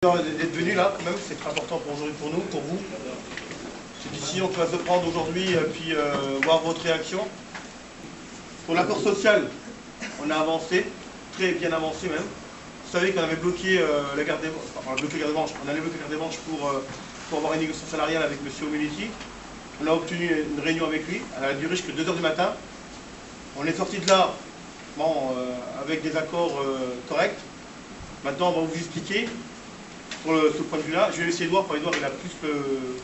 D'être venu là, quand même, c'est très important pour aujourd'hui, pour nous, pour vous. C'est ici, on va se prendre aujourd'hui, puis voir votre réaction. Pour l'accord social, on a avancé, très bien avancé même. Vous savez qu'on avait bloqué la garde des manches, enfin bloqué la garde des manches, on allait bloquer la garde des manches pour avoir une négociation salariale avec M. Omuniti. On a obtenu une réunion avec lui, elle a duré jusqu'à 2 h du matin. On est sorti de là, bon, avec des accords corrects. Maintenant, on va vous expliquer. Pour ce point de vue-là, je vais laisser Edouard, pour Edouard, il a plus le...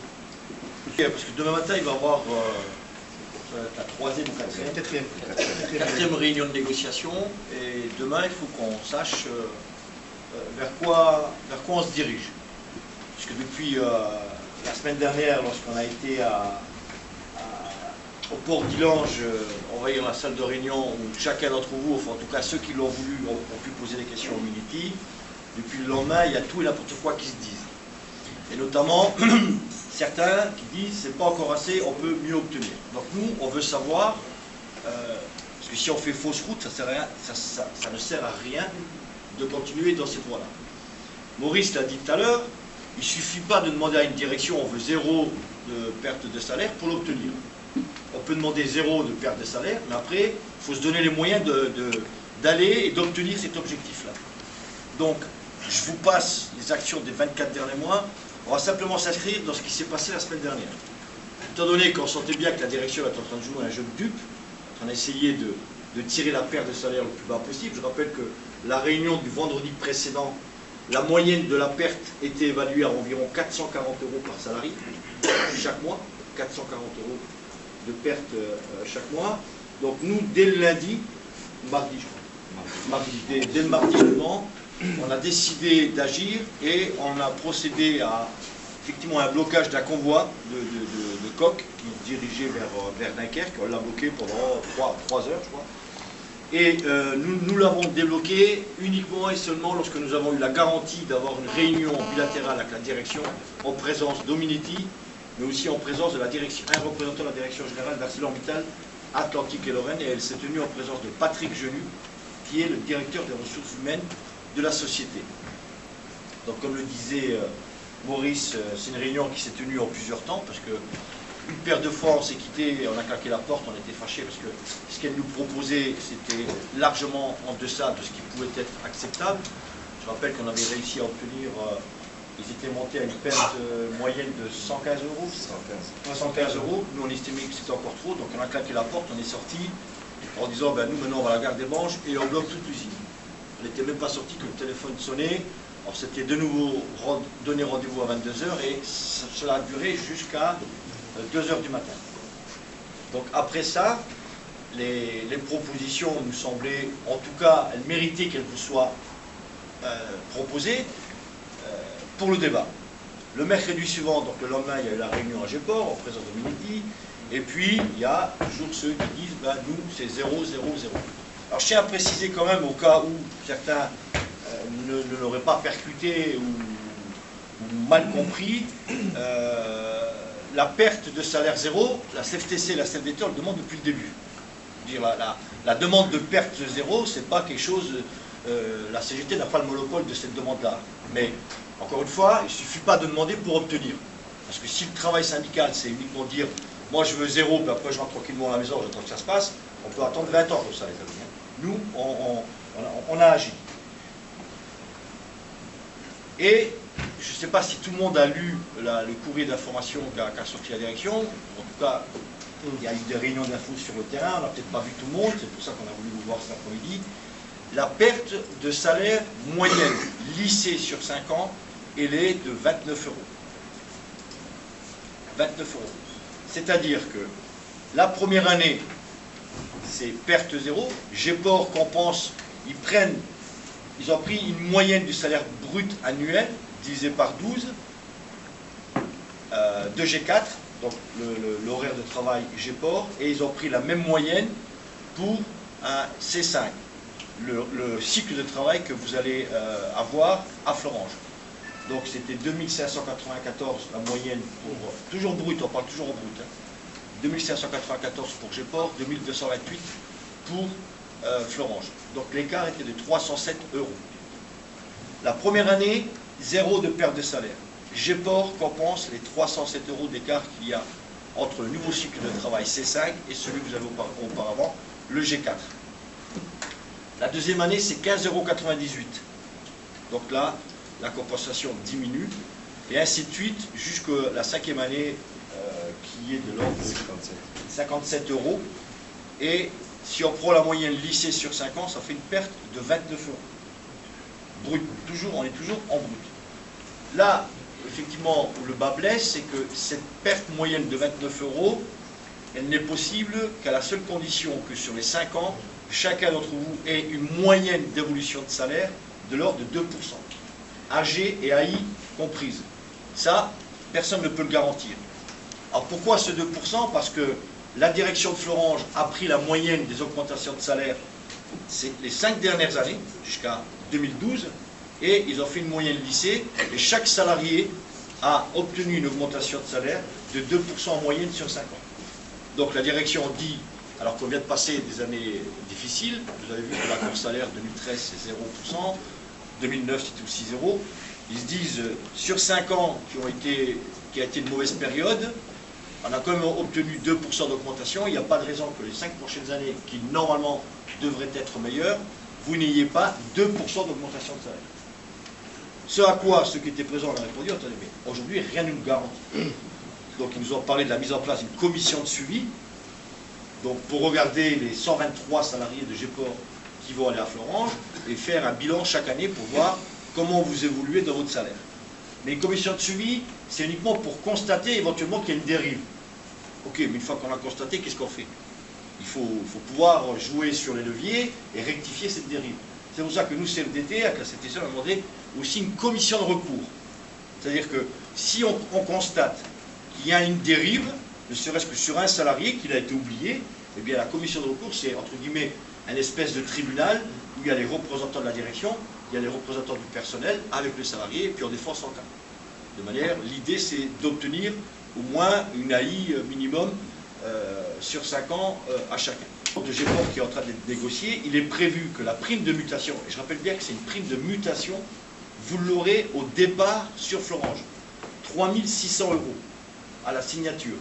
Parce que demain matin, il va y avoir la troisième ou quatrième réunion de négociation. Et demain, il faut qu'on sache vers quoi on se dirige. Parce que depuis la semaine dernière, lorsqu'on a été au port d'Ilange, envahir la salle de réunion où chacun d'entre vous, enfin en tout cas ceux qui l'ont voulu, ont pu poser des questions au Omuniti. Depuis le lendemain, il y a tout et n'importe quoi qui se disent. Et notamment, certains qui disent c'est pas encore assez, on peut mieux obtenir. Donc nous, on veut savoir, parce que si on fait fausse route, ça ne sert à rien de continuer dans cette voie-là. Maurice l'a dit tout à l'heure, il ne suffit pas de demander à une direction, on veut 0 de perte de salaire pour l'obtenir. On peut demander 0 de perte de salaire, mais après, il faut se donner les moyens d'aller et d'obtenir cet objectif-là. Donc, je vous passe les actions des 24 derniers mois. On va simplement s'inscrire dans ce qui s'est passé la semaine dernière. Étant donné qu'on sentait bien que la direction est en train de jouer un jeu de dupe, en train d'essayer de tirer la perte de salaire le plus bas possible. Je rappelle que la réunion du vendredi précédent, la moyenne de la perte était évaluée à environ 440 € par salarié chaque mois. 440 € de perte chaque mois. Donc nous, dès le lundi, mardi je crois, dès le mardi suivant, on a décidé d'agir et on a procédé à effectivement un blocage d'un convoi de coques qui dirigeait vers Dunkerque. On l'a bloqué pendant 3 heures, je crois. Et nous l'avons débloqué uniquement et seulement lorsque nous avons eu la garantie d'avoir une réunion bilatérale avec la direction en présence d'Omuniti, mais aussi en présence de la direction, un représentant de la direction générale d'ArcelorMittal Atlantique et Lorraine, et elle s'est tenue en présence de Patrick Genu, qui est le directeur des ressources humaines de la société. Donc comme le disait Maurice, c'est une réunion qui s'est tenue en plusieurs temps, parce que une paire de fois on s'est quitté, on a claqué la porte, on était fâchés, parce que ce qu'elle nous proposait, c'était largement en deçà de ce qui pouvait être acceptable. Je rappelle qu'on avait réussi à obtenir, ils étaient montés à une perte moyenne de 115 €. 115 €, nous on estimait que c'était encore trop, donc on a claqué la porte, on est sorti en disant, ben, nous maintenant on va à la garde des manches et on bloque toute l'usine. On n'était même pas sorti que le téléphone sonnait. Alors c'était de nouveau donné rendez-vous à 22 h et cela a duré jusqu'à 2 h du matin. Donc après ça, les propositions nous semblaient, en tout cas, elles méritaient qu'elles vous soient proposées pour le débat. Le mercredi suivant, donc le lendemain, il y a eu la réunion à Géport en présence de Omuniti. Et puis il y a toujours ceux qui disent, ben, nous c'est 0, 0, 0. Alors je tiens à préciser quand même, au cas où certains ne l'auraient pas percuté ou mal compris, la perte de salaire 0, la CFTC et la CFDT le demandent depuis le début. Dire, la demande de perte 0, c'est pas quelque chose, la CGT n'a pas le monopole de cette demande-là. Mais encore une fois, il ne suffit pas de demander pour obtenir. Parce que si le travail syndical, c'est uniquement dire, moi je veux 0, puis après je rentre tranquillement à la maison, j'attends que ça se passe, on peut attendre 20 ans pour ça, les amis. Nous, on a agi. Et je ne sais pas si tout le monde a lu le courrier d'information qu'a sorti la direction. En tout cas, il y a eu des réunions d'infos sur le terrain, on n'a peut-être pas vu tout le monde, c'est pour ça qu'on a voulu vous voir cet après-midi. La perte de salaire moyenne lissée sur 5 ans, elle est de 29 €. 29 €. C'est-à-dire que la première année, c'est perte 0. Géport compense, ils ont pris une moyenne du salaire brut annuel divisé par 12 de G4, donc l'horaire de travail Géport, et ils ont pris la même moyenne pour un C5, le cycle de travail que vous allez avoir à Florange. Donc c'était 2594 la moyenne pour, toujours brut, on parle toujours en brut, hein. 2594 pour Géport, 2228 pour Florange. Donc l'écart était de 307 €. La première année, zéro de perte de salaire. Geport compense les 307 € d'écart qu'il y a entre le nouveau cycle de travail C5 et celui que vous avez auparavant, le G4. La deuxième année, c'est 15,98 €. Donc là, la compensation diminue, et ainsi de suite, jusqu'à la cinquième année, qui est de l'ordre de 57 €. Et si on prend la moyenne lycée sur 5 ans, ça fait une perte de 29 €. Brut. On est toujours en brut. Là, effectivement, où le bas blesse, c'est que cette perte moyenne de 29 €, elle n'est possible qu'à la seule condition que sur les 5 ans, chacun d'entre vous ait une moyenne d'évolution de salaire de l'ordre de 2%. AG et AI comprises. Ça, personne ne peut le garantir. Alors pourquoi ce 2%? Parce que la direction de Florange a pris la moyenne des augmentations de salaire c'est les 5 dernières années, jusqu'à 2012, et ils ont fait une moyenne lycée, et chaque salarié a obtenu une augmentation de salaire de 2% en moyenne sur 5 ans. Donc la direction dit, alors qu'on vient de passer des années difficiles, vous avez vu que l'accord salaire 2013 c'est 0%, 2009 c'était aussi 0, ils se disent sur 5 ans qui a été une mauvaise période, on a quand même obtenu 2% d'augmentation, il n'y a pas de raison que les 5 prochaines années, qui normalement devraient être meilleures, vous n'ayez pas 2% d'augmentation de salaire. Ce à quoi ceux qui étaient présents ont répondu, attendez, mais aujourd'hui rien ne nous garantit. Donc ils nous ont parlé de la mise en place d'une commission de suivi, donc pour regarder les 123 salariés de Geport qui vont aller à Florange et faire un bilan chaque année pour voir comment vous évoluez dans votre salaire. Mais une commission de suivi, c'est uniquement pour constater éventuellement qu'il y a une dérive. Ok, mais une fois qu'on a constaté, qu'est-ce qu'on fait? Il faut pouvoir jouer sur les leviers et rectifier cette dérive. C'est pour ça que nous, CFDT, avec la CFTC, on a demandé aussi une commission de recours. C'est-à-dire que si on constate qu'il y a une dérive, ne serait-ce que sur un salarié qui a été oublié, eh bien la commission de recours, c'est entre guillemets un espèce de tribunal où il y a les représentants de la direction, il y a les représentants du personnel avec le salarié, et puis on défend son cas. De manière, l'idée c'est d'obtenir au moins une AI minimum sur 5 ans à chacun. De Geport qui est en train d'être négocié, il est prévu que la prime de mutation, et je rappelle bien que c'est une prime de mutation, vous l'aurez au départ sur Florange. 3 600 € à la signature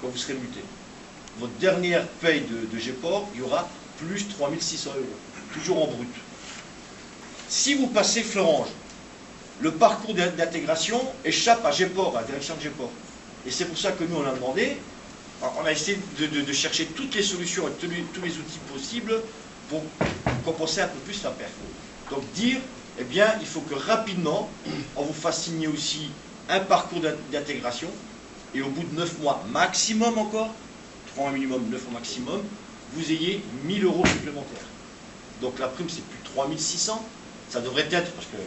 quand vous serez muté. Votre dernière paye de Geport, il y aura plus 3 600 €, toujours en brut. Si vous passez Florange, le parcours d'intégration échappe à Geport, à la direction de Geport. Et c'est pour ça que nous, on a demandé, on a essayé de chercher toutes les solutions et tous les outils possibles pour compenser un peu plus la perte. Donc dire, eh bien, il faut que rapidement, on vous fasse signer aussi un parcours d'intégration, et au bout de 9 mois maximum encore, 3 mois minimum, 9 mois maximum, vous ayez 1 000 € supplémentaires. Donc la prime, c'est plus 3 600, ça devrait être, parce que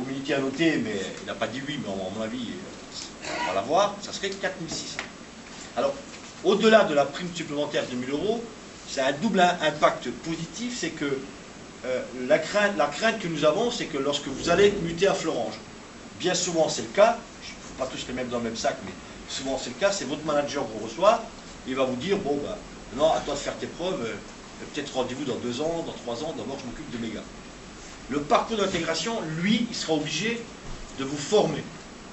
au militaire a noté, mais il n'a pas dit oui, mais à mon avis, on va l'avoir, ça serait 4 600. Alors, au-delà de la prime supplémentaire de 1 000 €, c'est un double impact positif, c'est que la crainte que nous avons, c'est que lorsque vous allez muter à Florange, bien souvent c'est le cas, il ne faut pas tous les mettre dans le même sac, mais souvent c'est le cas, c'est votre manager vous reçoit, il va vous dire, bon, ben, non, à toi de faire tes preuves, peut-être rendez-vous dans 2 ans, dans 3 ans, d'abord je m'occupe de mes gars. Le parcours d'intégration, lui, il sera obligé de vous former,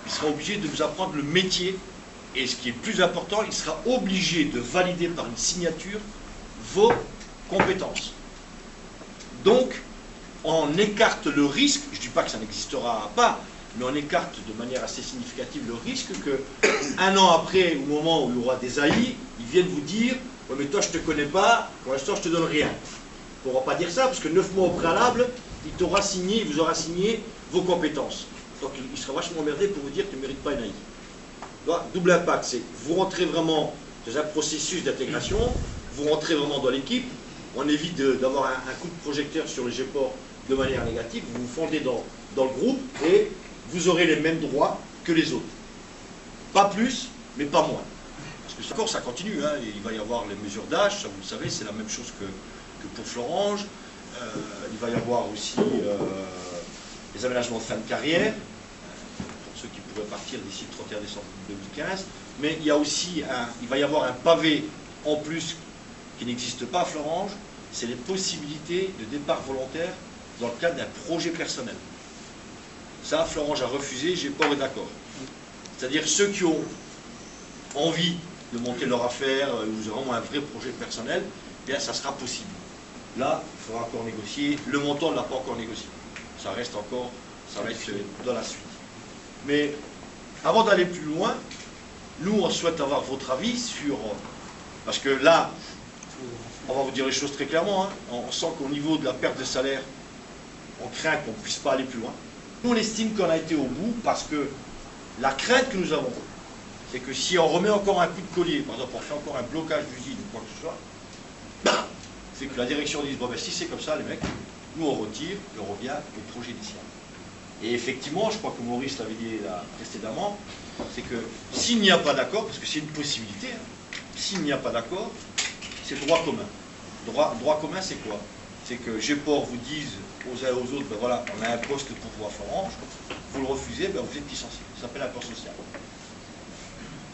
il sera obligé de vous apprendre le métier, et ce qui est le plus important, il sera obligé de valider par une signature vos compétences. Donc, on écarte le risque, je ne dis pas que ça n'existera pas, mais on écarte de manière assez significative le risque que, un an après, au moment où il y aura des AI, ils viennent vous dire « Ouais, mais toi, je ne te connais pas, pour l'instant, je ne te donne rien. » On ne pourra pas dire ça, parce que 9 mois au préalable, il vous aura signé vos compétences. Donc, il sera vachement emmerdé pour vous dire que tu ne mérites pas une AI. Donc, double impact, c'est vous rentrez vraiment dans un processus d'intégration, vous rentrez vraiment dans l'équipe, on évite d'avoir un coup de projecteur sur le Geport de manière négative, vous vous fondez dans le groupe et vous aurez les mêmes droits que les autres. Pas plus, mais pas moins. Parce que encore, ça continue, hein, il va y avoir les mesures d'âge, ça vous le savez, c'est la même chose que pour Florange. Il va y avoir aussi les aménagements de fin de carrière, pour ceux qui pourraient partir d'ici le 31 décembre 2015. Mais il y a aussi il va y avoir un pavé en plus qui n'existe pas à Florange, c'est les possibilités de départ volontaire dans le cadre d'un projet personnel. Ça, Florange a refusé, j'ai pas d'accord. C'est-à-dire ceux qui ont envie de monter leur affaire, ou vraiment un vrai projet personnel, eh bien ça sera possible. Là, il faudra encore négocier. Le montant ne l'a pas encore négocié. Ça reste encore, ça va être dans la suite. Mais avant d'aller plus loin, nous, on souhaite avoir votre avis sur... Parce que là, on va vous dire les choses très clairement, hein, on sent qu'au niveau de la perte de salaire, on craint qu'on ne puisse pas aller plus loin. Nous, on estime qu'on a été au bout parce que la crainte que nous avons, c'est que si on remet encore un coup de collier, par exemple, on fait encore un blocage d'usine ou quoi que ce soit, c'est que la direction dise, bon ben si c'est comme ça, les mecs, nous on retire et on revient au projet initial. Et effectivement, je crois que Maurice l'avait dit là, précédemment, c'est que s'il n'y a pas d'accord, parce que c'est une possibilité, hein, s'il n'y a pas d'accord, c'est droit commun. Droit commun, c'est quoi? C'est que GEPOR vous dise aux uns et aux autres, ben voilà, on a un poste pour vous à Florange, vous le refusez, ben vous êtes licencié. Ça s'appelle accord social.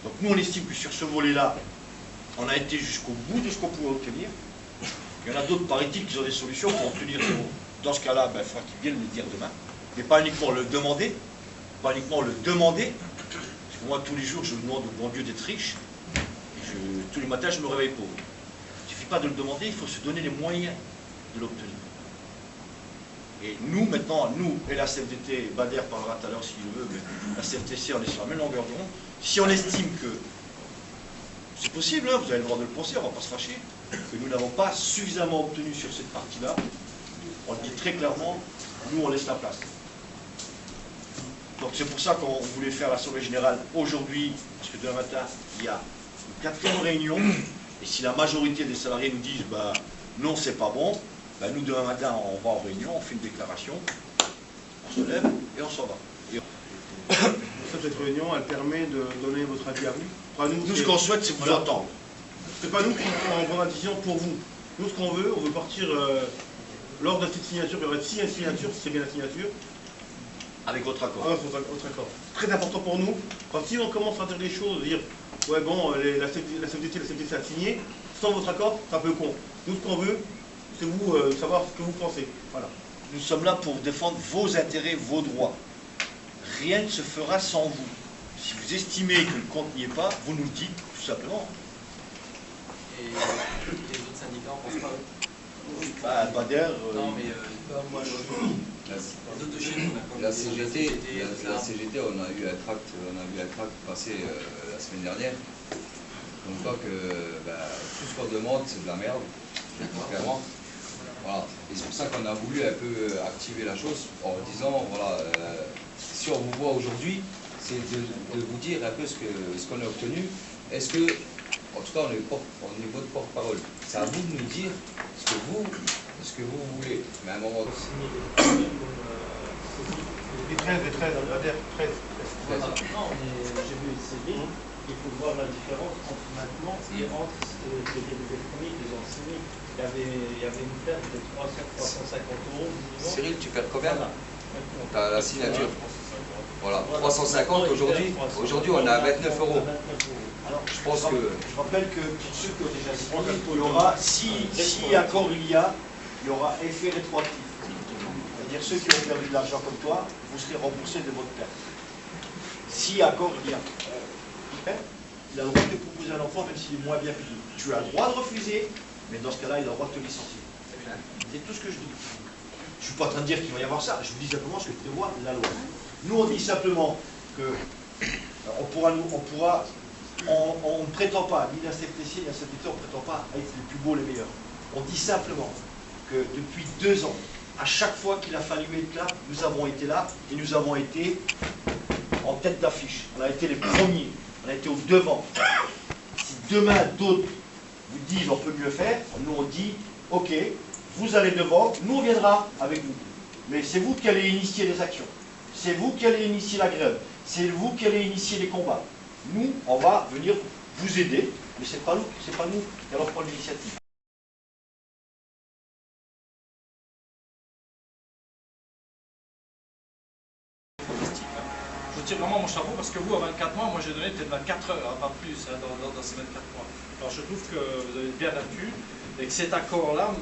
Donc nous, on estime que sur ce volet-là, on a été jusqu'au bout de ce qu'on pouvait obtenir. Il y en a d'autres, paraît-il, qui ont des solutions pour obtenir zéro. Dans ce cas-là, ben, il faudra qu'ils viennent le dire demain. Mais pas uniquement le demander, parce que moi, tous les jours, je demande au bon Dieu d'être riche, et tous les matins, je me réveille pauvre. Il ne suffit pas de le demander, il faut se donner les moyens de l'obtenir. Et nous, maintenant, nous et la CFDT, Bader parlera tout à l'heure s'il le veut, mais la CFTC, on est sur la même longueur d'onde. Si on estime que c'est possible, hein, vous avez le droit de le penser, on ne va pas se fâcher, que nous n'avons pas suffisamment obtenu sur cette partie-là, on le dit très clairement, nous on laisse la place. Donc c'est pour ça qu'on voulait faire l'Assemblée Générale aujourd'hui, parce que demain matin, il y a une 4e réunion, et si la majorité des salariés nous disent bah, non, c'est pas bon, bah, nous demain matin, on va en réunion, on fait une déclaration, on se lève et on s'en va. Cette réunion, elle permet de donner votre avis à vous. Enfin, nous ce qu'on souhaite, c'est vous entendre. C'est pas nous qui prenons la décision pour vous. Nous, ce qu'on veut, on veut partir lors de cette signature, il y aurait 6 signatures, si c'est bien la signature. Avec votre accord. Avec votre accord. Très important pour nous. Quand si on commence à dire des choses, dire ouais bon, la CFDT a signé, sans votre accord, c'est un peu con. Nous, ce qu'on veut, c'est vous savoir ce que vous pensez. Voilà. Nous sommes là pour défendre vos intérêts, vos droits. Rien ne se fera sans vous. Si vous estimez que le compte n'y est pas, vous nous le dites, tout simplement. Et les autres syndicats, on pense pas. Bah, Bader... Non, mais moi, les autres de chez nous, la CGT, on a eu un tract passé la semaine dernière. Donc quoi que tout ce qu'on demande, c'est de la merde, clairement. Voilà. Et c'est pour ça qu'on a voulu un peu activer la chose en disant, voilà, si on vous voit aujourd'hui, c'est de vous dire un peu ce qu'on a obtenu. Est-ce que, en tout cas, on est votre porte-parole. C'est à vous de nous dire ce que vous voulez. Mais à un moment donné... Les 13, on va dire 13. Non, mais j'ai vu le CV, il faut voir la différence entre maintenant et entre les début électroniques, les ont signé. Il y avait une perte de 350 € minimum. Cyril, tu perds combien là? Maintenant. T'as la signature. Voilà, 350 aujourd'hui. Aujourd'hui, on est à 29 €. Alors, je pense que... Je rappelle que pour ceux qui ont déjà signé, il y aura, si accord il y a aura effet rétroactif. C'est-à-dire ceux qui ont perdu de l'argent comme toi, vous serez remboursés de votre perte. Si accord il y a. Il a le droit de te proposer un emploi même s'il est moins bien payé. Tu as le droit de refuser, mais dans ce cas-là, il a le droit de te licencier. C'est tout ce que je dis. Je ne suis pas en train de dire qu'il va y avoir ça, je vous dis simplement ce que prévoit la loi. Nous, on dit simplement que on ne prétend pas, ni la CFTC, ni la CFDT, on ne prétend pas à être les plus beaux, les meilleurs. On dit simplement que depuis 2 ans, à chaque fois qu'il a fallu être là, nous avons été là et nous avons été en tête d'affiche. On a été les premiers, on a été au devant. Si demain d'autres vous disent on peut mieux faire, nous on dit ok, vous allez devant, nous on viendra avec vous. Mais c'est vous qui allez initier les actions, c'est vous qui allez initier la grève, c'est vous qui allez initier les combats. Nous, on va venir vous aider, mais c'est pas nous qui allons prendre l'initiative. Je tire vraiment mon chapeau parce que vous, à 24 mois, moi j'ai donné peut-être 24 heures, pas plus, hein, dans ces 24 mois. Alors je trouve que vous avez bien battu et que cet accord-là,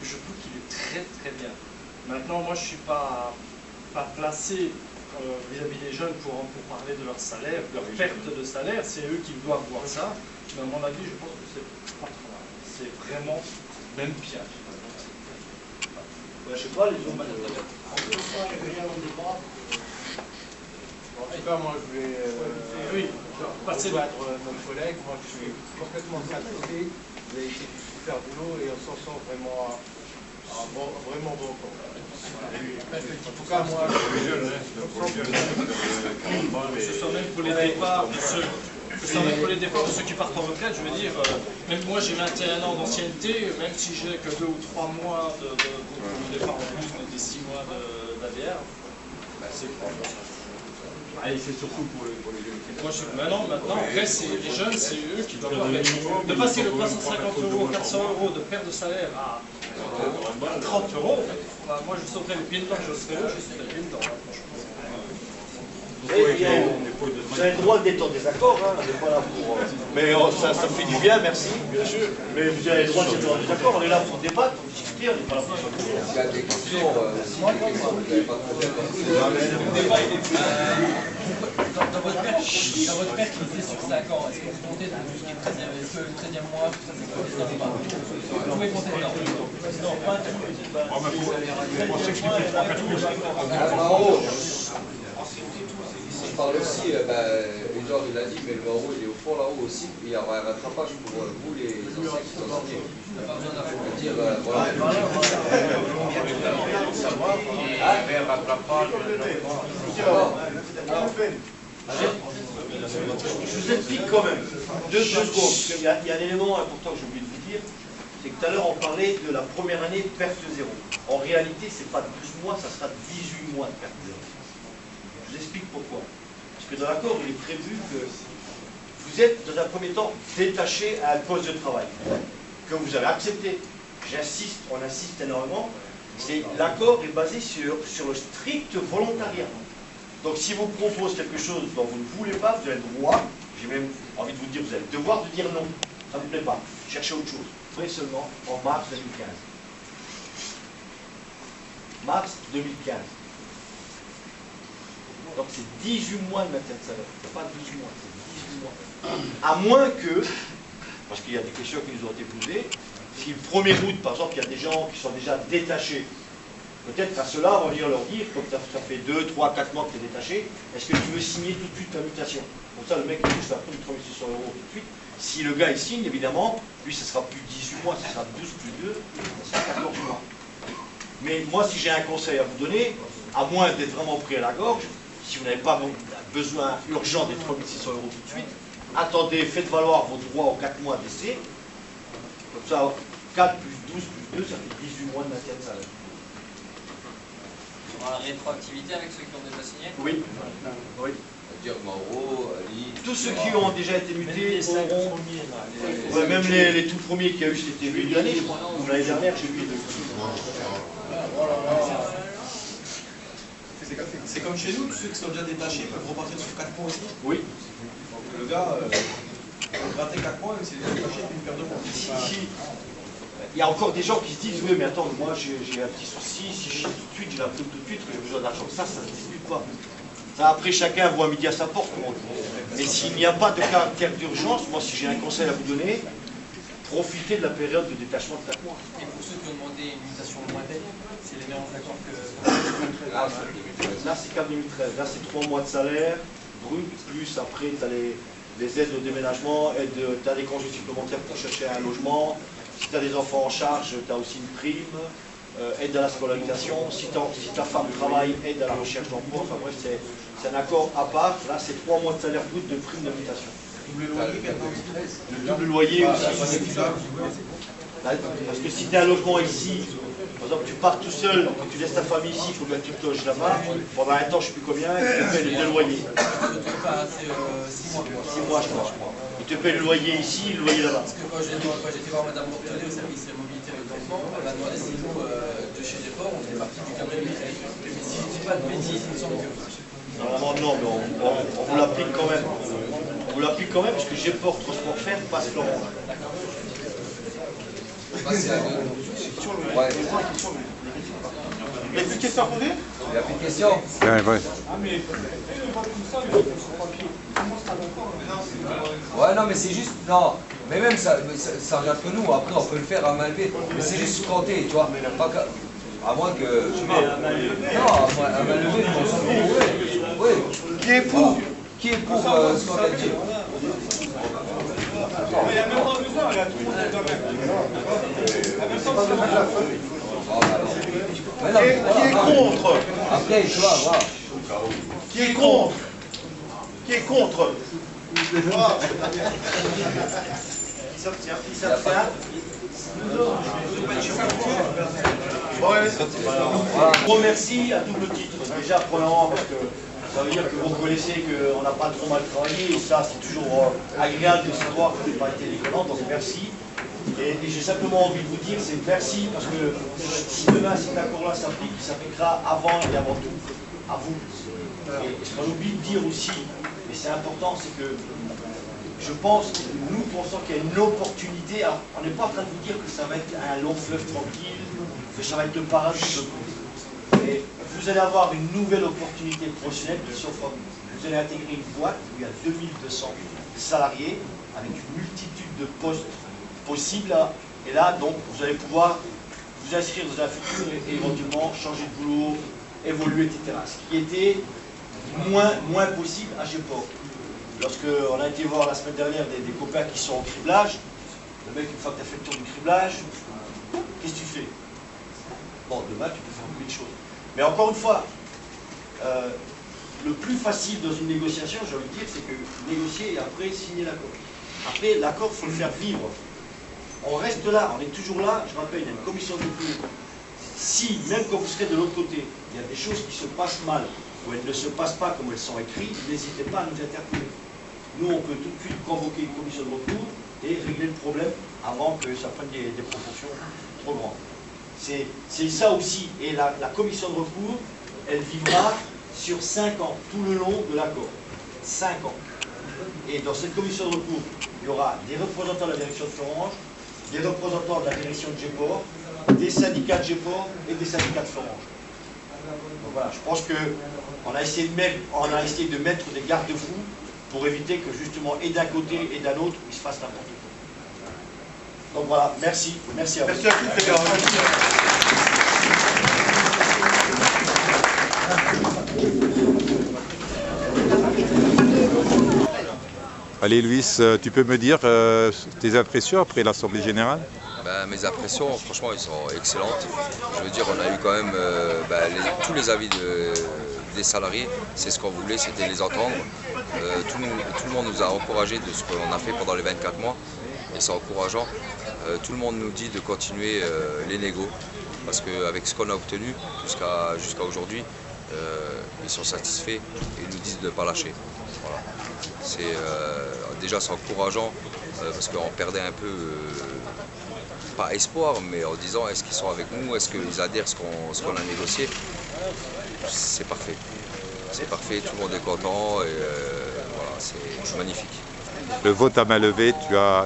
je trouve qu'il est très très bien. Maintenant, moi je ne suis pas placé vis-à-vis des jeunes pour parler de leur salaire, de leur perte de salaire. C'est eux qui doivent voir ça. Mais à mon avis, je pense que c'est vraiment même pire. Je sais pas, les autres. En tout cas, moi, je vais Passer rejoindre notre collègue. Moi, je suis complètement satisfait. Vous avez fait du super boulot et on s'en sent vraiment vraiment bon. En tout cas, moi, que ce soit même pour les départs de ceux, qui partent en retraite, je veux dire, même moi j'ai 21 ans d'ancienneté, même si j'ai que 2 ou 3 mois de départ en plus des 6 mois d'ADR, c'est pas bon. Et c'est surtout pour les jeunes. Moi, maintenant, après, les jeunes, c'est eux qui doivent avoir. De passer de 350 €, 400 € de perte de salaire à 30 €, bah, moi je sauterais les pieds dedans, je serais eux, je sauterais les pieds dedans, franchement. Vous avez le droit d'être en désaccord, hein, on n'est pas là pour. Mais ça me fait du bien, merci. Bien sûr. Mais vous avez le droit d'être en désaccord, on est là pour débattre, pour discuter, on n'est pas là pour s'opposer. Il y a des questions, vous n'avez pas de problème. Dans votre père qui était sur 5 ans, est-ce que vous comptez dans tout ce qui est 13e, est-ce que le 13e mois, tout ça, c'est quoi, ou pas? Vous pouvez compter dedans. Non, pas un truc. Je parle aussi, Edouard il a dit, mais le Maro il est au fond là-haut aussi, il y aura un rattrapage pour vous les anciens qui sont sortis. Dire, voilà. Je vous explique quand même, deux secondes, il y a un élément important que j'ai oublié de vous dire, c'est que tout à l'heure on parlait de la première année perte zéro. En réalité, ce n'est pas 12 mois, ça sera 18 mois de perte zéro. Je vous explique pourquoi. Parce que dans l'accord, il est prévu que vous êtes, dans un premier temps, détaché à un poste de travail, que vous avez accepté. J'insiste, on insiste énormément, l'accord est basé sur le strict volontariat. Donc si vous propose quelque chose dont vous ne voulez pas, vous avez le droit, j'ai même envie de vous dire, vous avez le devoir de dire non. Ça ne vous plaît pas, cherchez autre chose. Vous ferez seulement en mars 2015. Mars 2015. Donc c'est 18 mois de maintien de salaire, pas 12 mois, c'est 18 mois. À moins que, parce qu'il y a des questions qui nous ont été posées, si le 1er août, par exemple, il y a des gens qui sont déjà détachés, peut-être qu'à cela, on va venir leur dire, comme ça fait 2, 3, 4 mois que tu es détaché, est-ce que tu veux signer tout de suite ta mutation? Comme ça, le mec qui touche la prime de 3600 € tout de suite. Si le gars il signe, évidemment, lui, ce sera plus 18 mois, ce sera 12 plus 2, ce sera 14 mois. Mais moi, si j'ai un conseil à vous donner, à moins d'être vraiment pris à la gorge, si vous n'avez pas besoin urgent des 3600 € tout de suite, attendez, faites valoir vos droits aux 4 mois d'essai. Comme ça, 4 plus 12 plus 2, ça fait 18 mois de maintien de salaire. Il y aura la rétroactivité avec ceux qui ont déjà signé? Oui. Oui. Dire Mauro, Ali. Tous ceux qui ont déjà été mutés Les 5 auront. premiers, là. Ouais, même les tout premiers qu'il y a eu, c'était début de l'année, je crois. Ou l'année dernière, j'ai vu. C'est comme chez nous, tous ceux qui sont déjà détachés peuvent repartir sur 4 points aussi. Oui. Donc le gars, gratter 4 points, c'est détaché d'une paire de points. Il y a encore des gens qui se disent, oui, mais attends, moi j'ai un petit souci, si je chie tout de suite, j'ai la prime tout de suite, j'ai besoin d'argent. Ça ne se discute pas. Ça, après, chacun voit midi à sa porte, comme on dit. Mais s'il n'y a pas de caractère d'urgence, moi, si j'ai un conseil à vous donner, profitez de la période de détachement de 4 mois. Et pour ceux qui ont demandé une mutation lointaine, c'est les mêmes d'accord que... Là, c'est qu'en 2013. Là, c'est 3 mois de salaire brut, plus après, tu as les aides au déménagement, tu as des congés supplémentaires pour chercher un logement. Si tu as des enfants en charge, tu as aussi une prime, aide à la scolarisation. Si ta femme travaille, aide à la recherche d'emploi. Enfin bref, c'est un accord à part. Là, c'est 3 mois de salaire brut de prime d'habitation. Double loyer, Le double loyer aussi. Parce que si tu as un logement ici, par exemple, tu pars tout seul, que tu laisses ta famille ici, il faut bien que tu te loges là-bas, pendant un temps, je ne sais plus combien, et tu te payes les 2 loyers. C'est 6 mois. 6 mois, je crois. Et tu payes le loyer ici, le loyer là-bas. Parce que quand j'étais voir Madame Mortonnet au service mobilité et développement, elle m'a demandé si nous, de chez Déport, on était parti du Cap de Mitraille. Mais si je ne dis pas de bêtises, il me semble que... Normalement, non, mais on vous l'applique quand même. On vous l'applique quand même, parce que Géport Transport Ferme passe Florent. Passer à deux. Question, Ouais. question, Il n'y a plus de questions à poser? Il n'y a plus de questions? Ouais. Ouais, non, mais c'est juste. Non, mais même ça regarde que nous. Après, on peut le faire à main levée. Mais c'est juste compter, tu vois. Pas à moins que. Non, à main levée, on s'en fout. Oui. Qui est pour? Qui est pour ce qu'on a dit? Mais il n'y a même pas besoin, là, tout le monde est quand même. Qui est contre? Après, tu vois, voilà. Qui est contre? Qui est contre? Il s'abstient. Je remercie à double titre. Déjà, premièrement, parce que ça veut dire que vous reconnaissez qu'on n'a pas trop mal travaillé, et ça, c'est toujours agréable de savoir que vous n'avez pas été déconnant, donc merci. Et j'ai simplement envie de vous dire, c'est merci, parce que si demain cet accord-là s'applique, il s'appliquera avant et avant tout à vous. Et ce qu'on oublie de dire aussi, et c'est important, c'est que je pense, nous pensons qu'il y a une opportunité. Alors, on n'est pas en train de vous dire que ça va être un long fleuve tranquille, que ça va être le paradis. Mais vous allez avoir une nouvelle opportunité professionnelle qui s'offre à vous. Vous allez intégrer une boîte où il y a 2200 salariés avec une multitude de postes possibles. Et là, donc, vous allez pouvoir vous inscrire dans un futur et éventuellement changer de boulot, évoluer, etc. Ce qui était moins possible à Geport. Lorsqu'on a été voir la semaine dernière des copains qui sont en criblage, le mec, une fois que tu as fait le tour du criblage, qu'est-ce que tu fais? Bon, demain, tu peux faire beaucoup de choses. Mais encore une fois, le plus facile dans une négociation, j'ai envie de dire, c'est que négocier et après signer l'accord. Après, l'accord, il faut le faire vivre. On reste là, on est toujours là. Je rappelle, il y a une commission de recours. Si, même quand vous serez de l'autre côté, il y a des choses qui se passent mal, ou elles ne se passent pas comme elles sont écrites, n'hésitez pas à nous interpeller. Nous, on peut tout de suite convoquer une commission de recours et régler le problème avant que ça prenne des proportions trop grandes. C'est ça aussi. Et la commission de recours, elle vivra sur 5 ans, tout le long de l'accord. 5 ans. Et dans cette commission de recours, il y aura des représentants de la direction de Florange, des représentants de la direction de Geport, des syndicats de Geport et des syndicats de Florange. Donc voilà, je pense qu'on a essayé de mettre des garde-fous pour éviter que justement, et d'un côté et d'un autre, il se fasse n'importe quoi. Donc voilà, merci à vous. Merci à tous, les gars. Allez, Luis, tu peux me dire tes impressions après l'Assemblée Générale? Mes impressions, franchement, elles sont excellentes. Je veux dire, on a eu quand même tous les avis des salariés. C'est ce qu'on voulait, c'était les entendre. Tout le monde nous a encouragés de ce qu'on a fait pendant les 24 mois. Et c'est encourageant. Tout le monde nous dit de continuer les négos. Parce qu'avec ce qu'on a obtenu jusqu'à aujourd'hui, ils sont satisfaits et ils nous disent de ne pas lâcher. Voilà. Déjà c'est encourageant parce qu'on perdait un peu, pas espoir, mais en disant est-ce qu'ils sont avec nous, est-ce qu'ils adhèrent à ce qu'on a négocié. C'est parfait. C'est parfait, tout le monde est content et voilà, c'est magnifique. Le vote à main levée,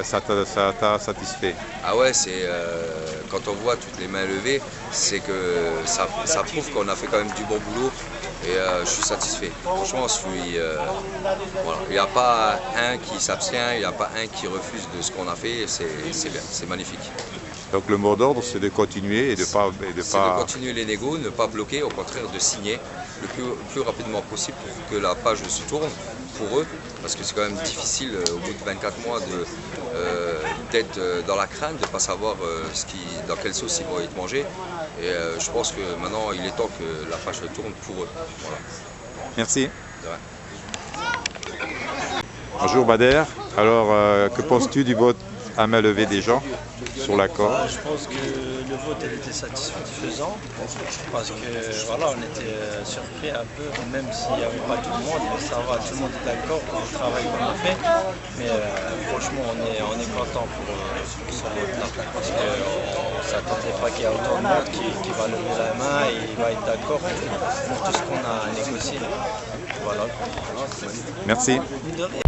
ça t'a satisfait? Ah ouais, quand on voit toutes les mains levées, c'est que ça prouve qu'on a fait quand même du bon boulot et je suis satisfait. Franchement, voilà. Il n'y a pas un qui s'abstient, il n'y a pas un qui refuse de ce qu'on a fait, c'est bien, c'est magnifique. Donc le mot d'ordre, c'est de continuer et de pas... C'est de continuer les négos, ne pas bloquer, au contraire de signer le plus rapidement possible pour que la page se tourne pour eux, parce que c'est quand même difficile au bout de 24 mois d'être dans la crainte, de ne pas savoir dans quelle sauce ils vont être mangés. Et je pense que maintenant il est temps que la page se tourne pour eux. Voilà. Merci. Bonjour Bader, alors que penses-tu du vote à main levée des gens sur l'accord? Je pense que le vote était satisfaisant parce que voilà, on était surpris un peu, même s'il n'y avait pas tout le monde, mais ça va, tout le monde est d'accord pour le travail qu'on a fait. Mais franchement, on est content pour ce vote-là parce qu'on ne s'attendait pas qu'il y ait autant de monde qui va lever la main et il va être d'accord pour tout ce qu'on a négocié. Voilà. Merci. De rien.